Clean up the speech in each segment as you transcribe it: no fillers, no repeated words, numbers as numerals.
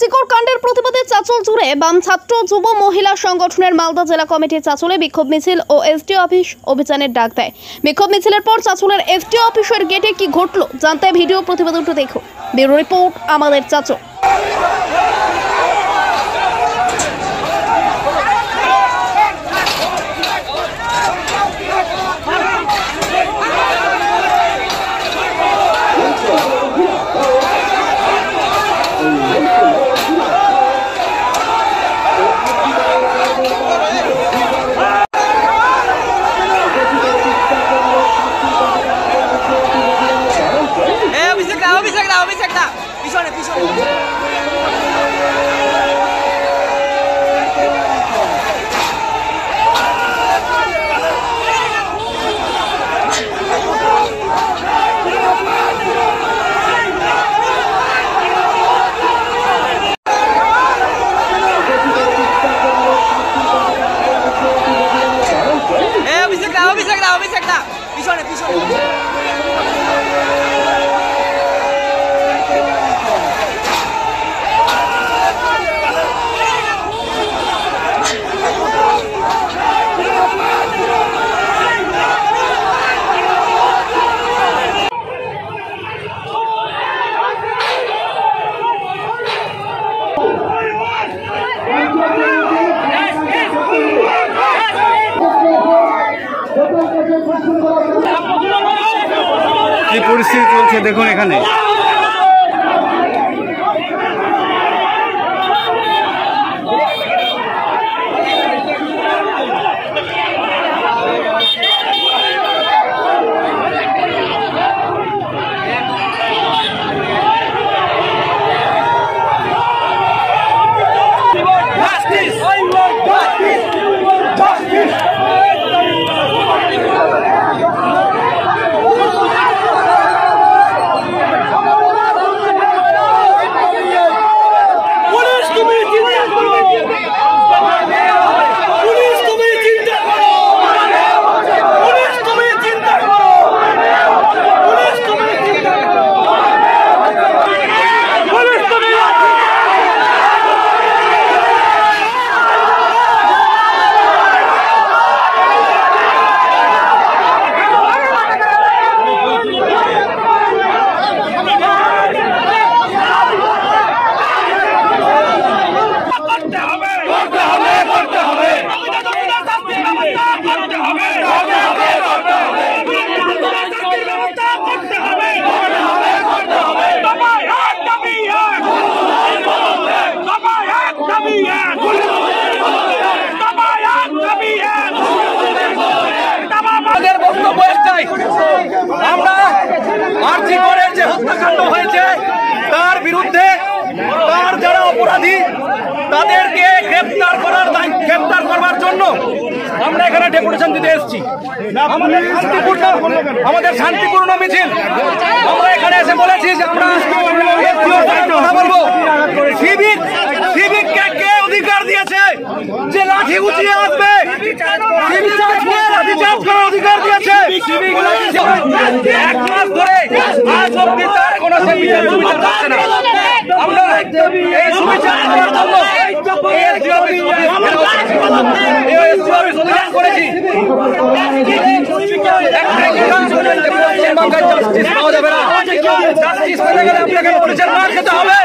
চিকর কাণ্ডের প্রতিবাদে চাঁচল জুড়ে বাম ছাত্র যুব মহিলা সংগঠনের মালদা জেলা কমিটির চাঁচলে বিক্ষোভ মিছিল ও এসডিও অফিস অভিযানের ডাক দেয়। বিক্ষোভ মিছিলের পর চাঁচলের এসডিও অফিসের গেটে কি ঘটলো জানতে ভিডিও প্রতিবেদনটি দেখুন। ব্যুরো রিপোর্ট আমাদের চাঁচল। কি পরিস্থিতি চলছে দেখুন এখানে। আমরা আরজি করে যে হত্যাকাণ্ড হয়েছে তার বিরুদ্ধে তার যারা অপরাধী তাদেরকে গ্রেফতার করবার জন্য আমরা এখানে ডেপুটেশন দিতে এসেছি। আমাদের শান্তিপূর্ণ মিছিল। আমরা এখানে এসে বলেছি যে আমরা কথা বলবো। সিভিককে কে অধিকার দিয়েছে যে লাঠি উঁচিয়ে আসবে? লাঠি চার্জ করার অধিকার দিয়েছে। এক মাস ধরে আজ অব্দি তার কোনো বিচার হচ্ছে না। আমরা এই সুবিচার করার জন্য অভিযান করেছি। জাস্টিস পাওয়া যাবে না। জাস্টিস পেতে গেলে আপনাকে পুলিশের মার খেতে হবে।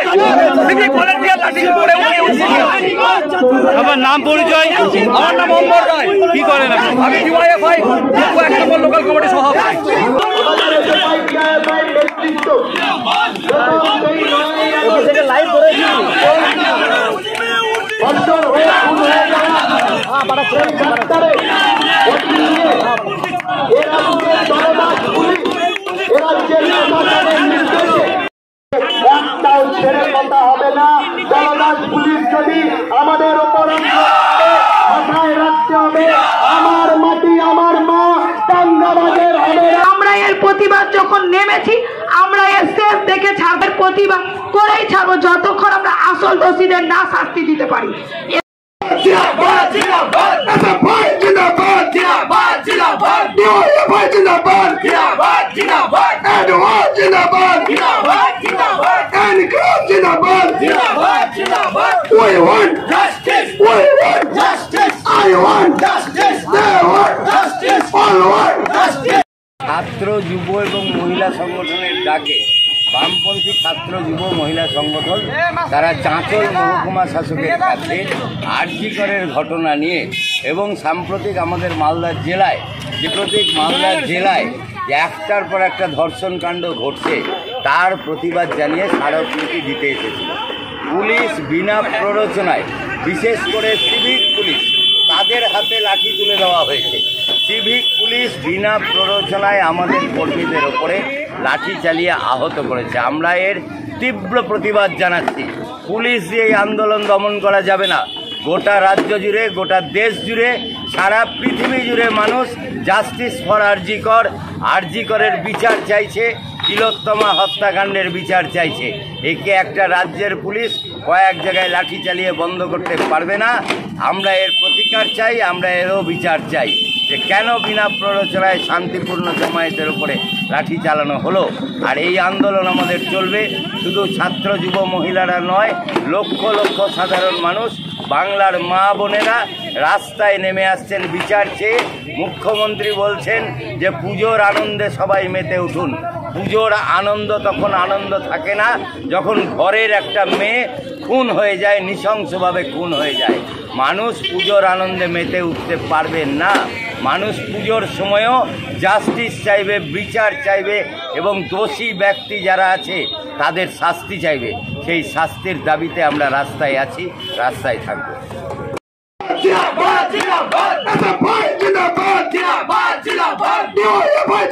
আমার নাম পরিচয়? আমার নাম অম্বর রায়। কি করেন আপনি? আমি ডিওয়াইএফআই 1 নম্বর লোকাল কমিটির সভাপতি। একটাও ছেড়ে কথা হবে না। জনদাস পুলিশ যদি আমাদের উপর মাথায় রাখতে হবে, আমার মাটি আমার মা দাঙ্গাবাজের হবে। আমরা এর প্রতিবাদ যখন নেমেছি, আমরা এর শেষ দেখে ছাড়বের প্রতিবাদ করেই ছাড়বো যতক্ষণ আমরা আসল দোষীদের না শাস্তি দিতে পারি। জিন্দাবাদ জিন্দাবাদ এসএফআই জিন্দাবাদ জিন্দাবাদ জিন্দাবাদ ডিওএফআই জিন্দাবাদ জিন্দাবাদ জিন্দাবাদ এডওয়ার্ড জিন্দাবাদ জিন্দাবাদ জিন্দাবাদ এনক্রস জিন্দাবাদ। Zindabad. Zindabad, Zindabad. We want Justice. We want Justice. I want Justice. They want Justice. All want Justice. ছাত্র যুব এবং মহিলা সংগঠনের ডাকে বামপন্থী ছাত্র যুব মহিলা সংগঠন তারা চাঁচল মহকুমা শাসকের কাছে আরজি করের ঘটনা নিয়ে এবং সাম্প্রতিক আমাদের মালদার জেলায় যে একটার পর একটা ধর্ষণ কাণ্ড ঘটছে তার প্রতিবাদ জানিয়ে স্মারকলিপি দিতে এসেছিল। পুলিশ বিনা প্ররোচনায়, বিশেষ করে সিভিক পুলিশ, তাদের হাতে লাঠি তুলে দেওয়া হয়েছে। সিভিক পুলিশ বিনা প্ররোচনায় আমাদের কর্মীদের ওপরে লাঠি চালিয়ে আহত করেছে। আমরা এর তীব্র প্রতিবাদ জানাচ্ছি। পুলিশ দিয়ে এই আন্দোলন দমন করা যাবে না। গোটা রাজ্য জুড়ে, গোটা দেশ জুড়ে, সারা পৃথিবী জুড়ে মানুষ জাস্টিস ফর আরজি করের বিচার চাইছে, তিলোত্তমা হত্যাকাণ্ডের বিচার চাইছে। একে একটা রাজ্যের পুলিশ কয়েক জায়গায় লাঠি চালিয়ে বন্ধ করতে পারবে না। আমরা এর প্রতিকার চাই, আমরা এরও বিচার চাই যে কেন বিনা প্ররোচনায় শান্তিপূর্ণ জমায়েতের উপরে লাঠি চালানো হলো। আর এই আন্দোলন আমাদের চলবে, শুধু ছাত্র যুব মহিলারা নয়, লক্ষ লক্ষ সাধারণ মানুষ, বাংলার মা বোনেরা রাস্তায় নেমে আসছেন বিচার চেয়ে। মুখ্যমন্ত্রী বলছেন যে পুজোর আনন্দে সবাই মেতে উঠুন। পুজোর আনন্দ তখন আনন্দ থাকে না যখন ঘরের একটা মেয়ে খুন হয়ে যায়, নৃশংসভাবে খুন হয়ে যায়। মানুষ পুজোর আনন্দে মেতে উঠতে পারবেন না। মানুষ পুজোর সময়ও জাস্টিস চাইবে, বিচার চাইবে এবং দোষী ব্যক্তি যারা আছে তাদের শাস্তি চাইবে। সেই শাস্তির দাবিতে আমরা রাস্তায় আছি, রাস্তায় থাকবো। Zindabad, Zindabad. Zindabad. Zindabad, Zindabad.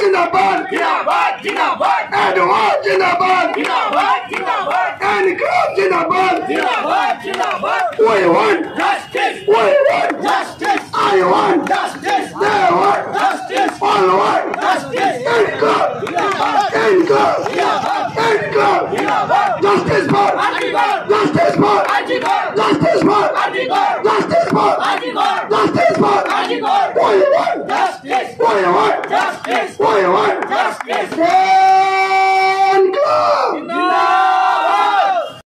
Zindabad. Zindabad, Zindabad. Edward Zindabad. Zindabad, Zindabad. Include Zindabad. Zindabad, Zindabad. We want Justice. We want Justice. I want Justice. They want Justice. All want Justice. Include Include Include Justice for Justice for Justice for Justice for Justice for We want Justice. We want Justice. We want Justice. They